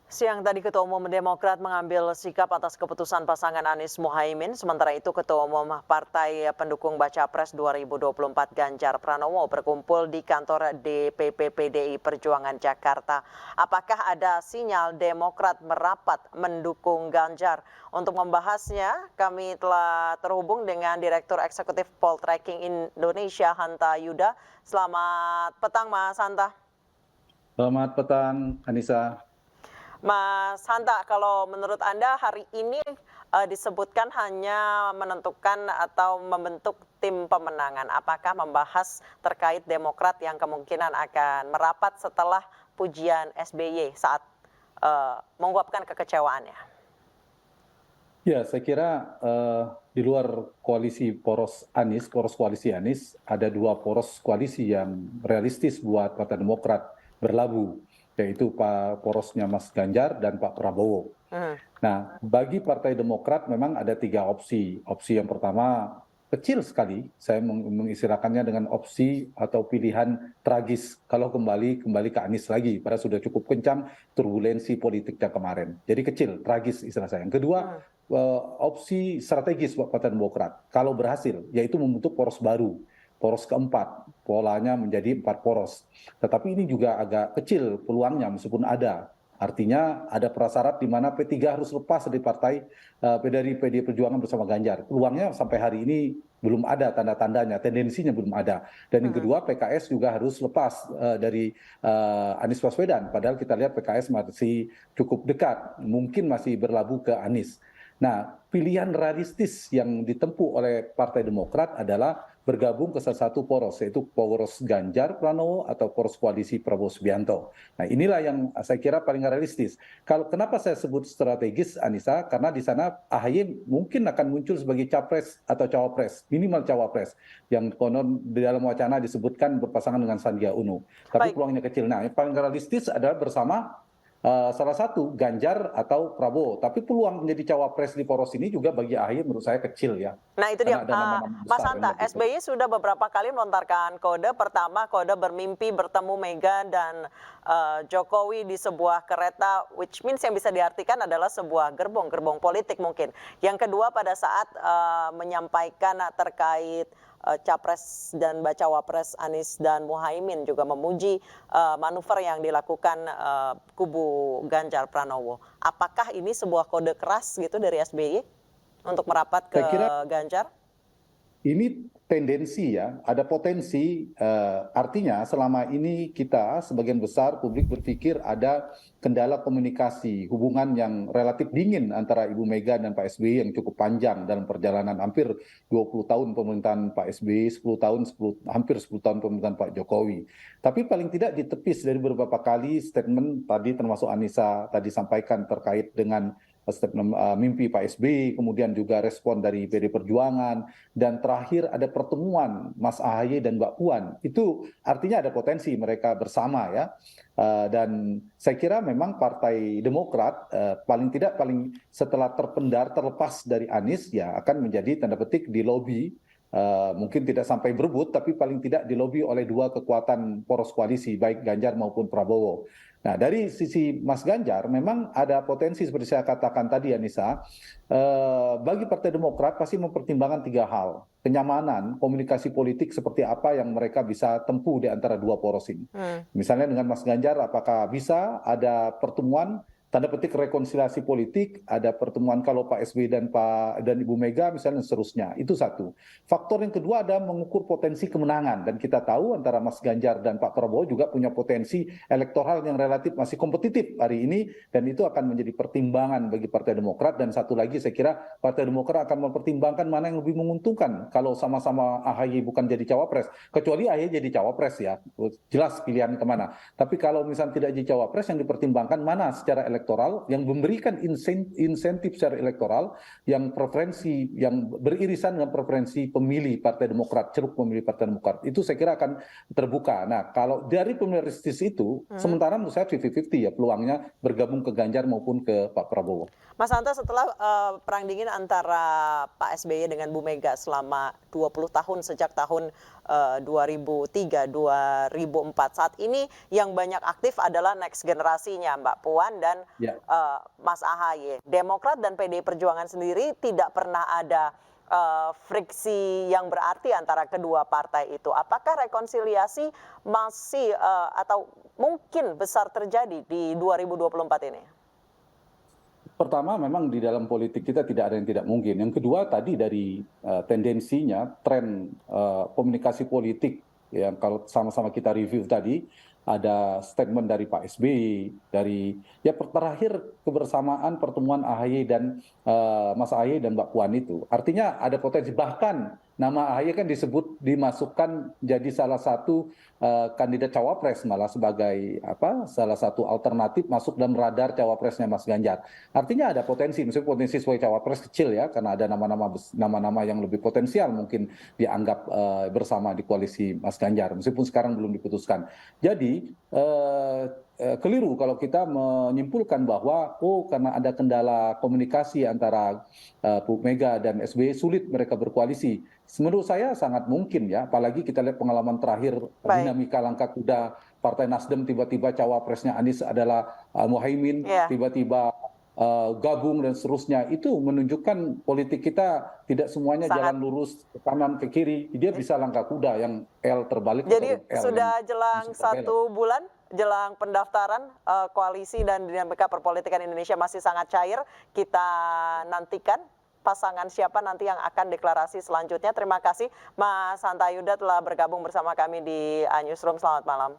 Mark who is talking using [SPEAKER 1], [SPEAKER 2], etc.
[SPEAKER 1] Siang tadi Ketua Umum Demokrat mengambil sikap atas keputusan pasangan Anies Muhaimin. Sementara itu Ketua Umum Partai Pendukung Baca Pres 2024 Ganjar Pranowo berkumpul di kantor DPP PDI Perjuangan Jakarta. Apakah ada sinyal Demokrat merapat mendukung Ganjar? Untuk membahasnya, kami telah terhubung dengan Direktur Eksekutif Poltreking Indonesia, Hanta Yuda. Selamat petang, Mas Hanta.
[SPEAKER 2] Selamat petang, Anissa.
[SPEAKER 1] Mas Hanta, kalau menurut Anda hari ini disebutkan hanya menentukan atau membentuk tim pemenangan. Apakah membahas terkait Demokrat yang kemungkinan akan merapat setelah pujian SBY saat menguapkan kekecewaannya?
[SPEAKER 2] Ya, saya kira di luar koalisi poros koalisi Anies, ada dua poros koalisi yang realistis buat Partai Demokrat berlabuh, yaitu porosnya Mas Ganjar dan Pak Prabowo. Nah, bagi Partai Demokrat memang ada tiga opsi. Opsi yang pertama kecil sekali, saya mengistilahkannya dengan opsi atau pilihan tragis kalau kembali ke Anies lagi, padahal sudah cukup kencang turbulensi politiknya kemarin. Jadi kecil, tragis istilah saya. Yang kedua, opsi strategis buat Partai Demokrat kalau berhasil, yaitu membentuk poros baru. Poros keempat, polanya menjadi 4 poros. Tetapi ini juga agak kecil peluangnya meskipun ada. Artinya ada prasyarat di mana P3 harus lepas dari PDI Perjuangan bersama Ganjar. Peluangnya sampai hari ini belum ada tanda-tandanya, tendensinya belum ada. Dan yang kedua, PKS juga harus lepas dari Anies Baswedan. Padahal kita lihat PKS masih cukup dekat, mungkin masih berlabuh ke Anies. Nah, pilihan realistis yang ditempuh oleh Partai Demokrat adalah bergabung ke salah satu poros, yaitu poros Ganjar Pranowo atau poros koalisi Prabowo Subianto. Nah, inilah yang saya kira paling realistis. Kenapa saya sebut strategis, Anissa? Karena di sana AHY mungkin akan muncul sebagai capres atau cawapres, minimal cawapres, yang konon di dalam wacana disebutkan berpasangan dengan Sandiaga Uno. Tapi peluangnya kecil. Nah, yang paling realistis adalah bersama salah satu Ganjar atau Prabowo, tapi peluang menjadi cawapres di poros ini juga bagi AHY menurut saya kecil ya.
[SPEAKER 1] Nah itu dia, Mas Hanta, SBY sudah beberapa kali melontarkan kode. Pertama, kode bermimpi bertemu Mega dan Jokowi di sebuah kereta, which means yang bisa diartikan adalah sebuah gerbong politik mungkin. Yang kedua, pada saat menyampaikan terkait Capres dan Bacawa Pres Anies dan Muhaimin juga memuji manuver yang dilakukan kubu Ganjar Pranowo. Apakah ini sebuah kode keras gitu dari SBY untuk merapat ke Ganjar?
[SPEAKER 2] Ini tendensi ya, ada potensi, artinya selama ini kita sebagian besar publik berpikir ada kendala komunikasi, hubungan yang relatif dingin antara Ibu Mega dan Pak SBY yang cukup panjang dalam perjalanan hampir 20 tahun pemerintahan Pak SBY, hampir 10 tahun pemerintahan Pak Jokowi. Tapi paling tidak ditepis dari beberapa kali statement tadi termasuk Anissa tadi sampaikan terkait dengan mimpi Pak SBY, kemudian juga respon dari PD Perjuangan, dan terakhir ada pertemuan Mas AHY dan Mbak Puan. Itu artinya ada potensi mereka bersama ya. Dan saya kira memang Partai Demokrat paling setelah terlepas dari Anies ya akan menjadi tanda petik di lobi. Mungkin tidak sampai berebut, tapi paling tidak dilobi oleh dua kekuatan poros koalisi, baik Ganjar maupun Prabowo. Nah, dari sisi Mas Ganjar, memang ada potensi seperti saya katakan tadi, Anissa, bagi Partai Demokrat pasti mempertimbangkan tiga hal. Kenyamanan, komunikasi politik seperti apa yang mereka bisa tempuh di antara dua poros ini. Misalnya dengan Mas Ganjar, apakah bisa ada pertemuan tanda petik rekonsiliasi politik, ada pertemuan kalau Pak SBY dan Ibu Mega misalnya seterusnya. Itu satu. Faktor yang kedua ada mengukur potensi kemenangan, dan kita tahu antara Mas Ganjar dan Pak Prabowo juga punya potensi elektoral yang relatif masih kompetitif hari ini, dan itu akan menjadi pertimbangan bagi Partai Demokrat. Dan satu lagi saya kira Partai Demokrat akan mempertimbangkan mana yang lebih menguntungkan kalau sama-sama AHY bukan jadi cawapres, kecuali AHY jadi cawapres ya, jelas pilihan kemana. Tapi kalau misalnya tidak jadi cawapres, yang dipertimbangkan mana secara elektoral yang memberikan insentif secara elektoral yang preferensi yang beririsan dengan preferensi pemilih Partai Demokrat, ceruk pemilih Partai Demokrat. Itu saya kira akan terbuka. Nah, kalau dari pemilih realistis itu, sementara menurut saya 50-50 ya peluangnya bergabung ke Ganjar maupun ke Pak Prabowo.
[SPEAKER 1] Mas Hanta, setelah perang dingin antara Pak SBY dengan Bu Mega selama 20 tahun sejak tahun 2003, 2004. Saat ini yang banyak aktif adalah next generasinya Mbak Puan dan
[SPEAKER 2] Ya.
[SPEAKER 1] Mas AHY. Demokrat dan PDI Perjuangan sendiri tidak pernah ada friksi yang berarti antara kedua partai itu. Apakah rekonsiliasi masih atau mungkin besar terjadi di 2024 ini?
[SPEAKER 2] Pertama, memang di dalam politik kita tidak ada yang tidak mungkin. Yang kedua, tadi dari tendensinya, tren komunikasi politik yang kalau sama-sama kita review tadi, ada statement dari Pak SBY, dari ya terakhir kebersamaan pertemuan AHY dan Mas AHY dan Mbak Puan itu. Artinya ada potensi, bahkan nama AHY kan disebut dimasukkan jadi salah satu kandidat cawapres, malah sebagai salah satu alternatif masuk dalam radar cawapresnya Mas Ganjar. Artinya ada potensi, meskipun potensi sebagai cawapres kecil ya, karena ada nama-nama yang lebih potensial mungkin dianggap bersama di koalisi Mas Ganjar, meskipun sekarang belum diputuskan. Jadi keliru kalau kita menyimpulkan bahwa karena ada kendala komunikasi antara Bu Mega dan SBY sulit mereka berkoalisi. Menurut saya sangat mungkin ya, apalagi kita lihat pengalaman terakhir dinamika langkah kuda Partai Nasdem, tiba-tiba cawapresnya Anies adalah Muhaimin, tiba-tiba gabung dan seterusnya. Itu menunjukkan politik kita tidak semuanya jalan lurus ke kanan ke kiri, dia bisa langkah kuda yang L terbalik.
[SPEAKER 1] Jadi sudah jelang 1 bulan jelang pendaftaran, koalisi dan dinamika perpolitikan Indonesia masih sangat cair. Kita nantikan pasangan siapa nanti yang akan deklarasi selanjutnya. Terima kasih Mas Hanta Yuda telah bergabung bersama kami di Newsroom. Selamat malam.